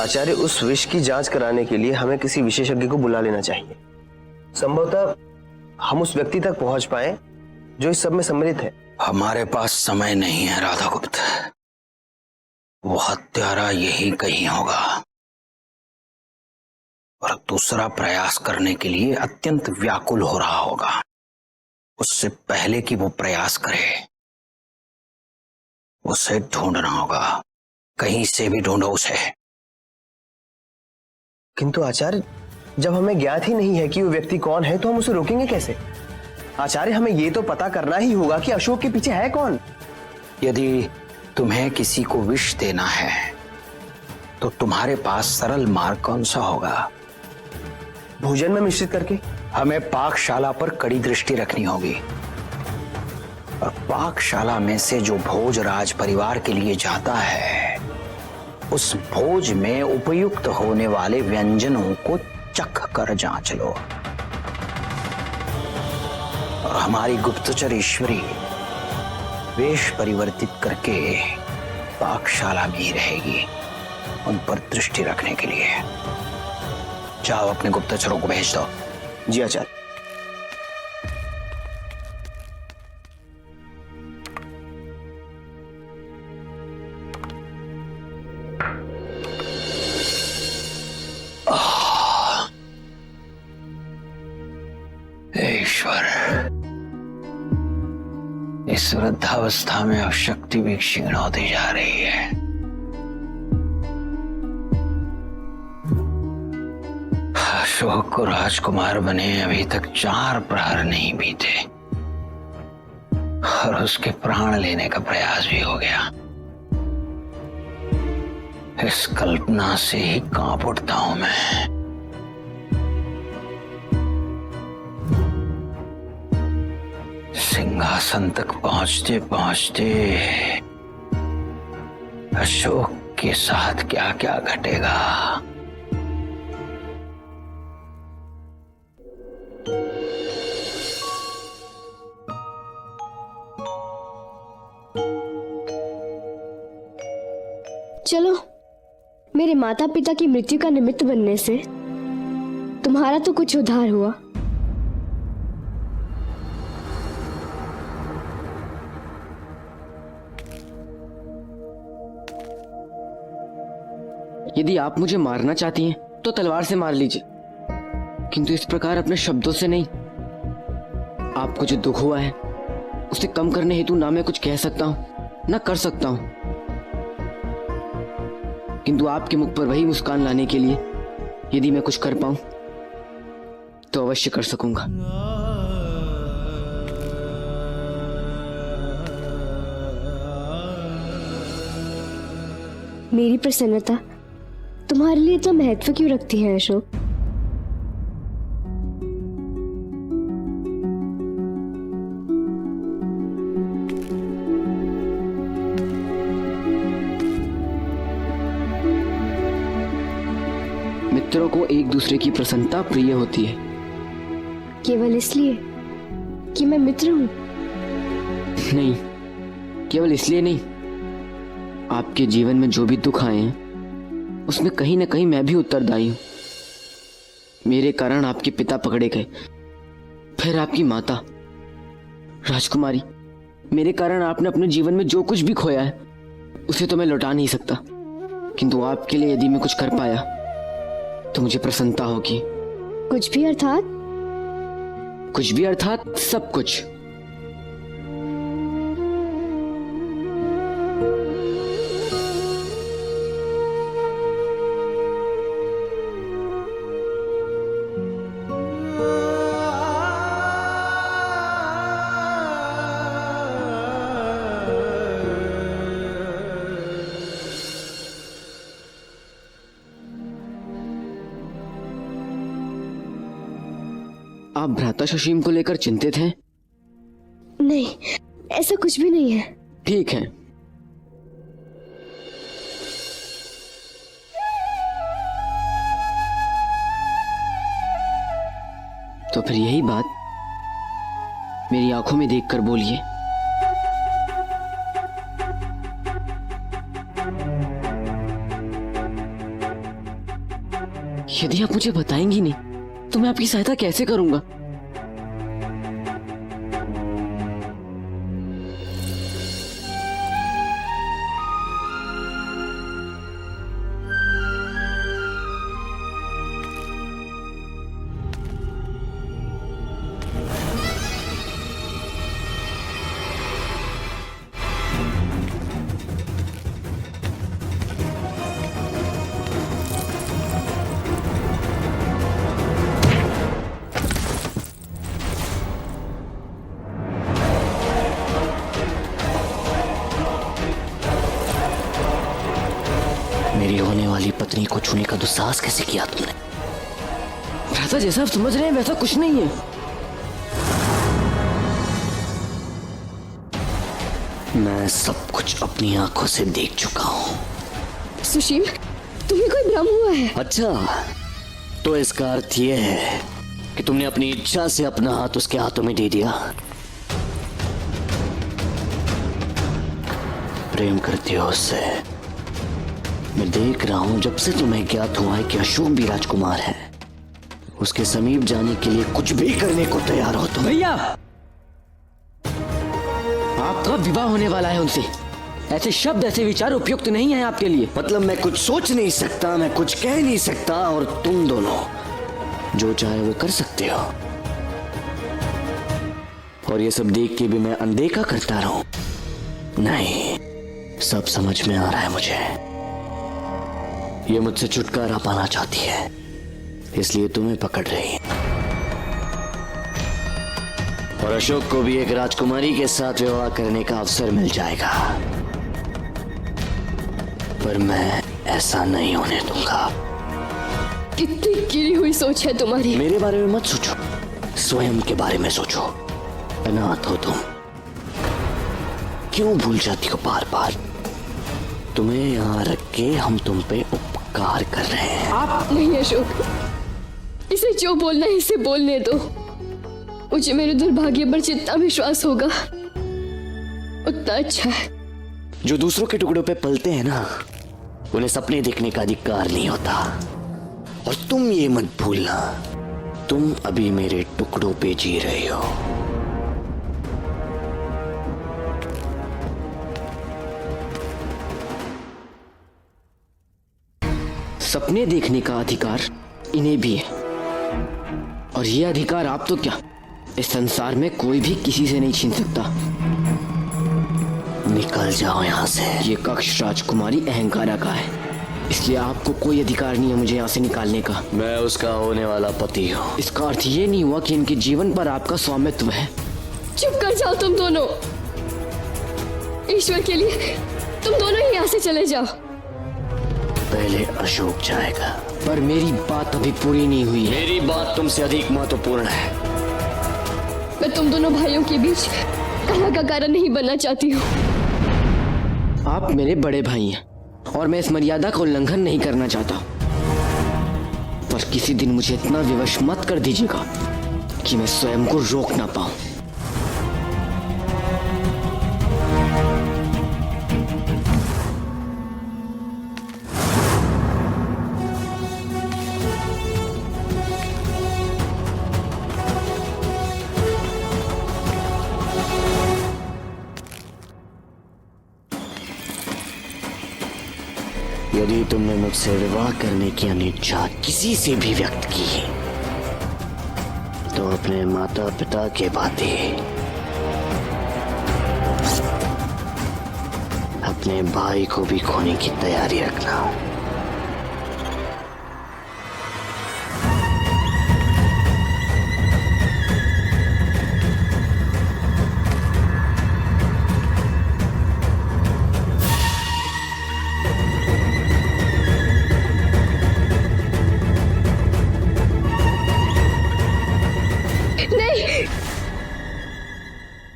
आचार्य, उस विष की जांच कराने के लिए हमें किसी विशेषज्ञ को बुला लेना चाहिए। संभवतः हम उस व्यक्ति तक पहुंच पाए जो इस सब में सम्मिलित है। हमारे पास समय नहीं है राधागुप्त। वो हत्यारा यही कहीं होगा और दूसरा प्रयास करने के लिए अत्यंत व्याकुल हो रहा होगा। उससे पहले कि वो प्रयास करे उसे ढूंढना होगा। कहीं से भी ढूंढो उसे। किंतु आचार्य, जब हमें ज्ञात ही नहीं है कि वो व्यक्ति कौन है तो हम उसे रोकेंगे कैसे? आचार्य, हमें ये तो पता करना ही होगा कि अशोक के पीछे है कौन। यदि तुम्हें किसी को विष देना है तो तुम्हारे पास सरल मार्ग कौन सा होगा? भोजन में मिश्रित करके। हमें पाकशाला पर कड़ी दृष्टि रखनी होगी और पाकशाला में से जो भोज राज परिवार के लिए जाता है उस भोज में उपयुक्त होने वाले व्यंजनों को चख कर जांच लो। और हमारी गुप्तचर ईश्वरी वेश परिवर्तित करके पाकशाला में ही रहेगी उन पर दृष्टि रखने के लिए। जाओ अपने गुप्तचरों को भेज दो। जी आचार्य। ईश्वर, इस वृद्धावस्था में अब शक्ति भी क्षीण होती जा रही है। अशोक को राजकुमार बने अभी तक 4 प्रहर नहीं बीते और उसके प्राण लेने का प्रयास भी हो गया। इस कल्पना से ही कांप उठता हूं मैं। सिंहासन तक पहुंचते पहुंचते अशोक के साथ क्या क्या घटेगा। चलो, मेरे माता पिता की मृत्यु का निमित्त बनने से तुम्हारा तो कुछ उद्धार हुआ। यदि आप मुझे मारना चाहती हैं तो तलवार से मार लीजिए, किंतु इस प्रकार अपने शब्दों से नहीं। आपको जो दुख हुआ है उसे कम करने हेतु ना मैं कुछ कह सकता हूं ना कर सकता हूं, किंतु आपके मुख पर वही मुस्कान लाने के लिए यदि मैं कुछ कर पाऊं तो अवश्य कर सकूंगा। मेरी प्रसन्नता तुम्हारे लिए इतना महत्व क्यों रखती है अशोक? मित्रों को एक दूसरे की प्रसन्नता प्रिय होती है। केवल इसलिए कि मैं मित्र हूं? नहीं, केवल इसलिए नहीं। आपके जीवन में जो भी दुख आए हैं उसमें कहीं ना कहीं मैं भी उत्तरदायी हूं। मेरे कारण आपके पिता पकड़े गए, फिर आपकी माता राजकुमारी। मेरे कारण आपने अपने जीवन में जो कुछ भी खोया है उसे तो मैं लौटा नहीं सकता, किंतु आपके लिए यदि मैं कुछ कर पाया तो मुझे प्रसन्नता होगी। कुछ भी अर्थात? कुछ भी अर्थात सब कुछ। आप भ्राता शशीम को लेकर चिंतित हैं? नहीं, ऐसा कुछ भी नहीं है। ठीक है, तो फिर यही बात मेरी आंखों में देखकर बोलिए। यदि आप मुझे बताएंगी नहीं तो मैं आपकी सहायता कैसे करूंगा? मेरी होने वाली पत्नी को छूने का दुस्साहस कैसे किया तुमने? भ्राता, जैसा आप समझ रहे हैं वैसा कुछ नहीं है। मैं सब कुछ अपनी आंखों से देख चुका हूँ। सुशील, तुम्हें कोई भ्रम हुआ है? अच्छा, तो इसका अर्थ यह है कि तुमने अपनी इच्छा से अपना हाथ उसके हाथों में दे दिया। प्रेम करती हो उससे। मैं देख रहा हूं जब से तुम्हें ज्ञात हुआ है कि अशोक भी राजकुमार है, उसके समीप जाने के लिए कुछ भी करने को तैयार हो तुम। भैया, आपका विवाह होने वाला है उनसे। ऐसे शब्द, ऐसे विचार उपयुक्त नहीं है आपके लिए। मतलब मैं कुछ सोच नहीं सकता, मैं कुछ कह नहीं सकता, और तुम दोनों जो चाहे वो कर सकते हो। और ये सब देख के भी मैं अनदेखा करता रहूं? नहीं, सब समझ में आ रहा है मुझे। ये मुझसे छुटकारा पाना चाहती है, इसलिए तुम्हें पकड़ रही है। और अशोक को भी एक राजकुमारी के साथ विवाह करने का अवसर मिल जाएगा, पर मैं ऐसा नहीं होने दूंगा। कितनी गिरी हुई सोच है तुम्हारी। मेरे बारे में मत सोचो, स्वयं के बारे में सोचो। अनाथ हो तुम, क्यों भूल जाती हो बार बार? तुम्हें यहाँ रख के हम तुम पे उपकार कर रहे हैं। आप नहीं अशोक, इसे जो बोलना है इसे बोलने दो। मुझे मेरे दुर्भाग्य पर जितना विश्वास होगा उतना अच्छा है। जो दूसरों के टुकड़ों पे पलते हैं ना, उन्हें सपने देखने का अधिकार नहीं होता। और तुम ये मत भूलना, तुम अभी मेरे टुकड़ों पे जी रहे हो। सपने देखने का अधिकार इन्हें भी है, और ये अधिकार आप तो क्या, इस संसार में कोई भी किसी से नहीं छीन सकता। निकल जाओ यहाँ से। ये कक्ष राजकुमारी अहंकारा का है, इसलिए आपको कोई अधिकार नहीं है मुझे यहाँ से निकालने का। मैं उसका होने वाला पति हूँ। इसका अर्थ ये नहीं हुआ कि इनके जीवन पर आपका स्वामित्व है। चुप कर जाओ तुम दोनों। ईश्वर के लिए तुम दोनों ही यहाँ से चले जाओ। पहले अशोक जाएगा। पर मेरी बात अभी पूरी नहीं हुई है। मेरी बात तुमसे अधिक महत्वपूर्ण है। मैं तुम दोनों भाइयों के बीच कलह का कारण नहीं बनना चाहती हूँ। आप मेरे बड़े भाई हैं और मैं इस मर्यादा का उल्लंघन नहीं करना चाहता, पर किसी दिन मुझे इतना विवश मत कर दीजिएगा कि मैं स्वयं को रोक ना पाऊं। यदि तुमने मुझसे विवाह करने की अनिच्छा किसी से भी व्यक्त की तो अपने माता पिता के बाते अपने भाई को भी खोने की तैयारी रखना।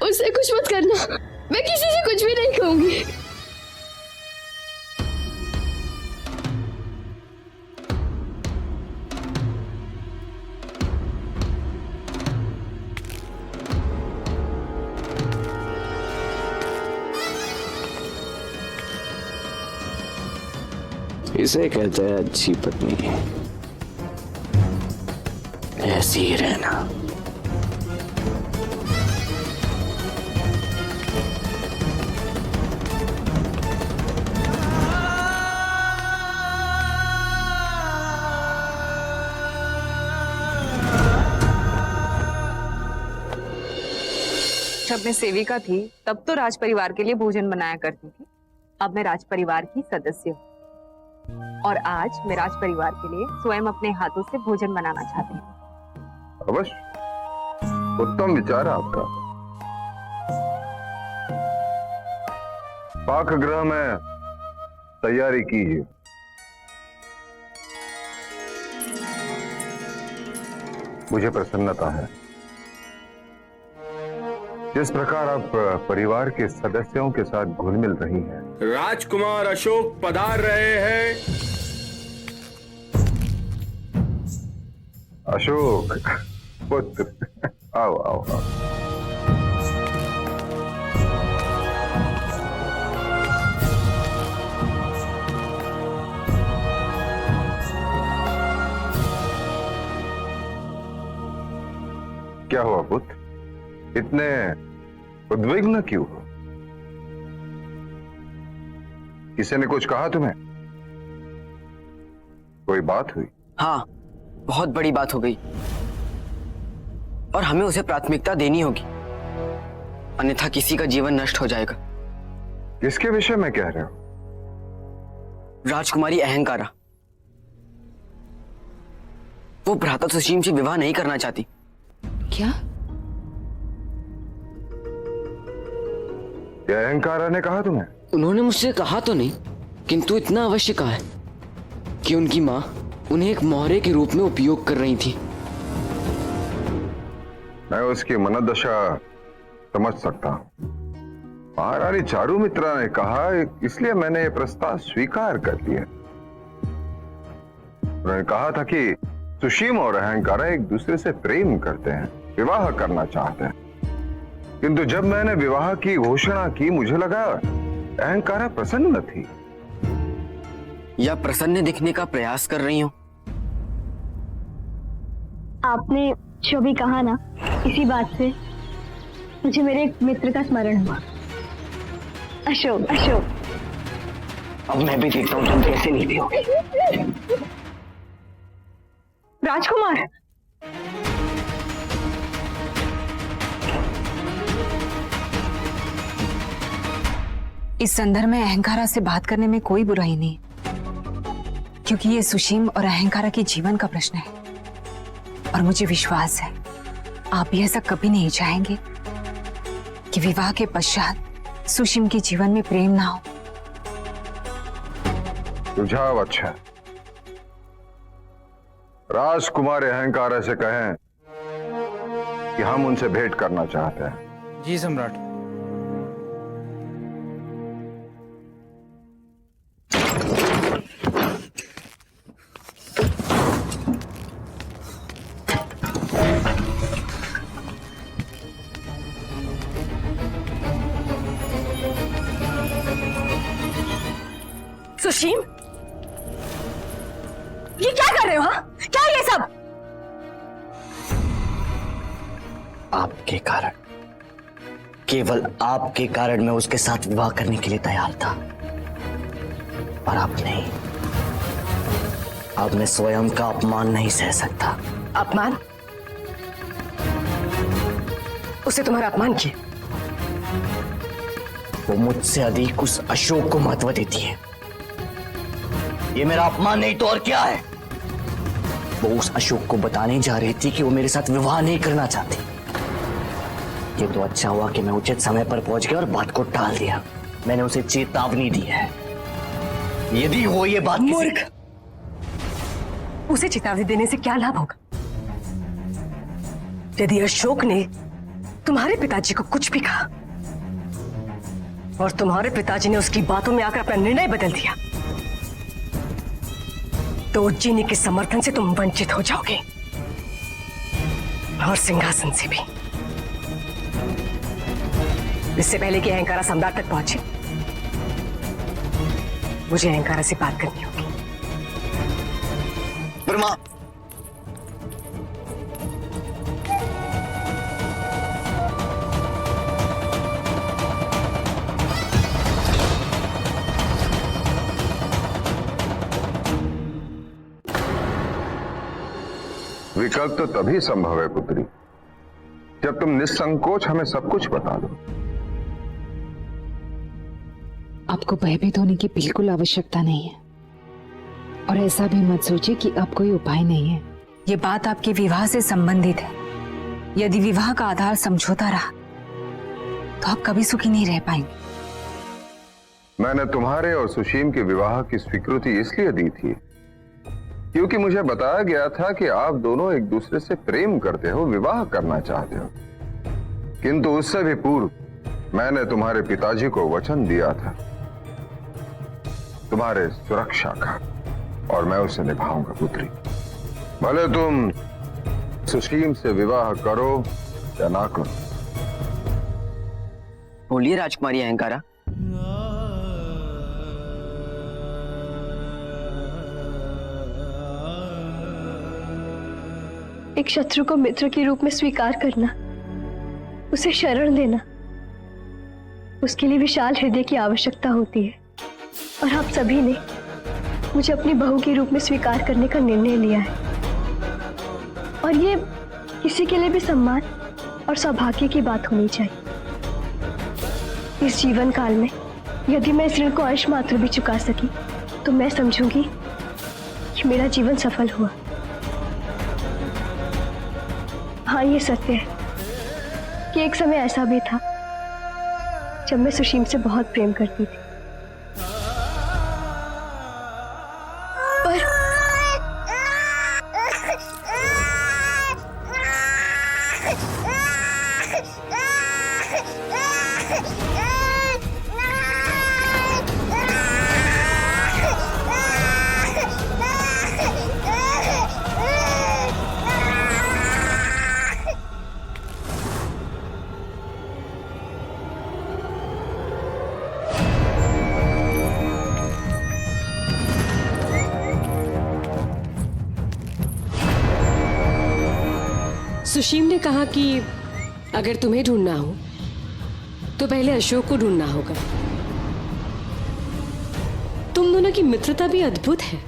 उससे कुछ मत करना, मैं किसी से कुछ भी नहीं कहूंगी। इसे कहते हैं अच्छी पत्नी। ऐसी ही रहना। जब मैं सेविका थी तब तो राज परिवार के लिए भोजन बनाया करती थी। अब मैं राज परिवार की सदस्य हूँ और आज मैं राज परिवार के लिए स्वयं अपने हाथों से भोजन बनाना चाहती हूँ। अवश्य, उत्तम विचार है आपका। पाकगृह में तैयारी कीजिए। मुझे प्रसन्नता है जिस प्रकार आप परिवार के सदस्यों के साथ घुल मिल रही हैं। राजकुमार अशोक पधार रहे हैं। अशोक पुत्र, आओ आओ आओ। क्या हुआ पुत्र, इतने उद्विग्न क्यों हो? किसी ने कुछ कहा तुम्हें? कोई बात हुई? हाँ, बहुत बड़ी बात हो गई और हमें उसे प्राथमिकता देनी होगी, अन्यथा किसी का जीवन नष्ट हो जाएगा। किसके विषय में कह रहे हो? राजकुमारी अहंकारा, वो भ्राता सुशीम से विवाह नहीं करना चाहती। क्या? क्या अहंकारा ने कहा तुम्हें? उन्होंने मुझसे कहा तो नहीं, किंतु इतना अवश्य कहा है कि उनकी मां उन्हें एक मोहरे के रूप में उपयोग कर रही थी। मैं उसकी मनोदशा समझ सकता हूं। महारानी चारुमित्रा ने कहा, इसलिए मैंने ये प्रस्ताव स्वीकार कर लिया। उन्होंने कहा था कि सुशीम और अहंकारा एक दूसरे से प्रेम करते हैं, विवाह करना चाहते हैं। किंतु जब मैंने विवाह की घोषणा की, मुझे लगा अहंकारा प्रसन्न थी। या प्रसन्न दिखने का प्रयास कर रही हूं। आपने जो भी कहा ना, इसी बात से मुझे मेरे एक मित्र का स्मरण हुआ। अशोक, अशोक। अब मैं भी देखता हूँ तुम कैसे नीति हो। राजकुमार, इस संदर्भ में अहंकारा से बात करने में कोई बुराई नहीं, क्योंकि ये सुशीम और अहंकारा के जीवन का प्रश्न है और मुझे विश्वास है आप भी ऐसा कभी नहीं चाहेंगे कि विवाह के पश्चात सुशीम के जीवन में प्रेम ना हो। सुझाव अच्छा है। राजकुमार अहंकारा से कहें कि हम उनसे भेंट करना चाहते हैं। जी सम्राट। सुशीम, ये क्या कर रहे हो? हाँ, क्या ये सब? आपके कारण, केवल आपके कारण मैं उसके साथ विवाह करने के लिए तैयार था, और आप नहीं। अब मैं स्वयं का अपमान नहीं सह सकता। अपमान? उसे तुम्हारा अपमान किया? वो मुझसे अधिक उस अशोक को महत्व देती है। ये मेरा अपमान नहीं तो और क्या है? वो उस अशोक को बताने जा रही थी कि वो मेरे साथ विवाह नहीं करना चाहती। ये तो अच्छा हुआ कि मैं उचित समय पर पहुंच गया और बात को टाल दिया। मैंने उसे चेतावनी दी है। यदि वो ये बात मूर्ख, उसे चेतावनी देने से क्या लाभ होगा? यदि अशोक ने तुम्हारे पिताजी को कुछ भी कहा और तुम्हारे पिताजी ने उसकी बातों में आकर अपना निर्णय बदल दिया, तो उज्जैनी के समर्थन से तुम वंचित हो जाओगे और सिंहासन से भी। इससे पहले कि अहंकारा सम्राट तक पहुंचे, मुझे अहंकारा से बात करनी होगी। ब्रह्मा, विकल्प तो तभी संभव है पुत्री, जब तुम निसंकोच हमें सब कुछ बता दो। आपको भयभीत होने की बिल्कुल आवश्यकता नहीं है, और ऐसा भी मत सोचिए कि अब कोई उपाय नहीं है। ये बात आपके विवाह से संबंधित है। यदि विवाह का आधार समझौता रहा तो आप कभी सुखी नहीं रह पाएंगे। मैंने तुम्हारे और सुशीम के विवाह की स्वीकृति इसलिए दी थी क्योंकि मुझे बताया गया था कि आप दोनों एक दूसरे से प्रेम करते हो, विवाह करना चाहते हो। किंतु उससे भी पूर्व मैंने तुम्हारे पिताजी को वचन दिया था तुम्हारे सुरक्षा का, और मैं उसे निभाऊंगा पुत्री। भले तुम सुशीम से विवाह करो या ना करो। बोलिए राजकुमारी अहंकारा। एक शत्रु को मित्र के रूप में स्वीकार करना, उसे शरण देना, उसके लिए विशाल हृदय की आवश्यकता होती है। और आप सभी ने मुझे अपनी बहू के रूप में स्वीकार करने का निर्णय लिया है, और ये किसी के लिए भी सम्मान और सौभाग्य की बात होनी चाहिए। इस जीवन काल में यदि मैं इस ऋण को अंश मात्र भी चुका सकी तो मैं समझूंगी कि मेरा जीवन सफल हुआ। हाँ, ये सत्य है कि एक समय ऐसा भी था जब मैं सुशीम से बहुत प्रेम करती थी, पर सुशीम ने कहा कि अगर तुम्हें ढूंढना हो तो पहले अशोक को ढूंढना होगा। तुम दोनों की मित्रता भी अद्भुत है।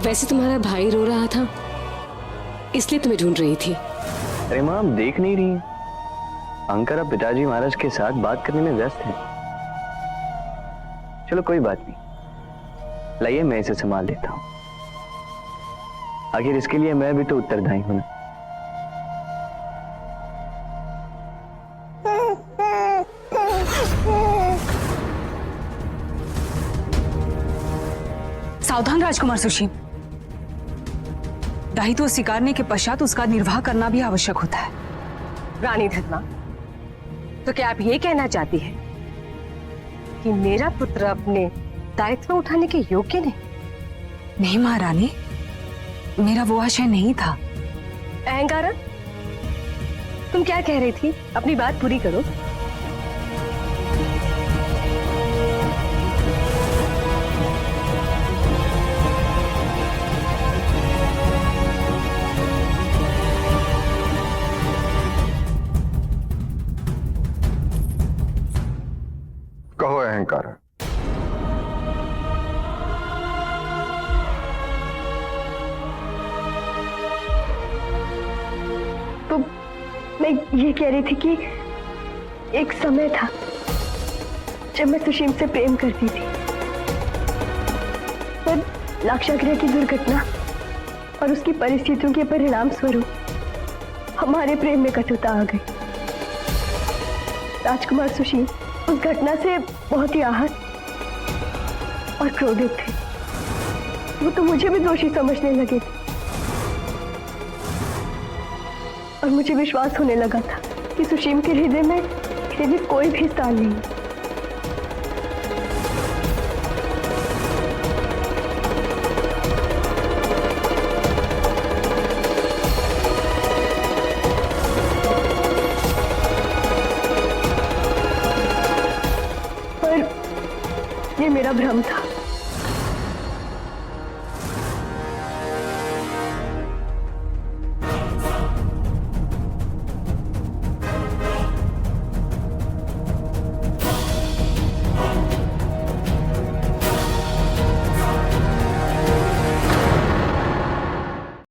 वैसे तुम्हारा भाई रो रहा था, इसलिए तुम्हें ढूंढ रही थी। अरे माँ, आप देख नहीं रही? अहंकारा पिताजी महाराज के साथ बात करने में व्यस्त है। चलो कोई बात नहीं, लाइए मैं इसे संभाल लेता हूँ। आखिर इसके लिए मैं भी तो उत्तरदायी हूं ना। सावधान राजकुमार सुशीम। दायित्व स्वीकारने के पश्चात उसका निर्वाह करना भी आवश्यक होता है। रानी धर्मा, तो क्या आप ये कहना चाहती हैं कि मेरा पुत्र अपने दायित्व उठाने के योग्य नहीं? नहीं महारानी, मेरा वो आशय नहीं था। अहंकारा, तुम क्या कह रही थी? अपनी बात पूरी करो। कहो अहंकार। तो मैं ये कह रही थी कि एक समय था जब मैं सुशीम से प्रेम करती थी, पर लाक्षागृह की दुर्घटना और उसकी परिस्थितियों के परिणाम स्वरूप हमारे प्रेम में कटुता आ गई। राजकुमार सुशीम उस घटना से बहुत ही आहत और क्रोधित थे। वो तो मुझे भी दोषी समझने लगे थे, और मुझे विश्वास होने लगा था कि सुशीम के हृदय में मेरे लिए कोई भी स्थान नहीं है। पर मेरा भ्रम था।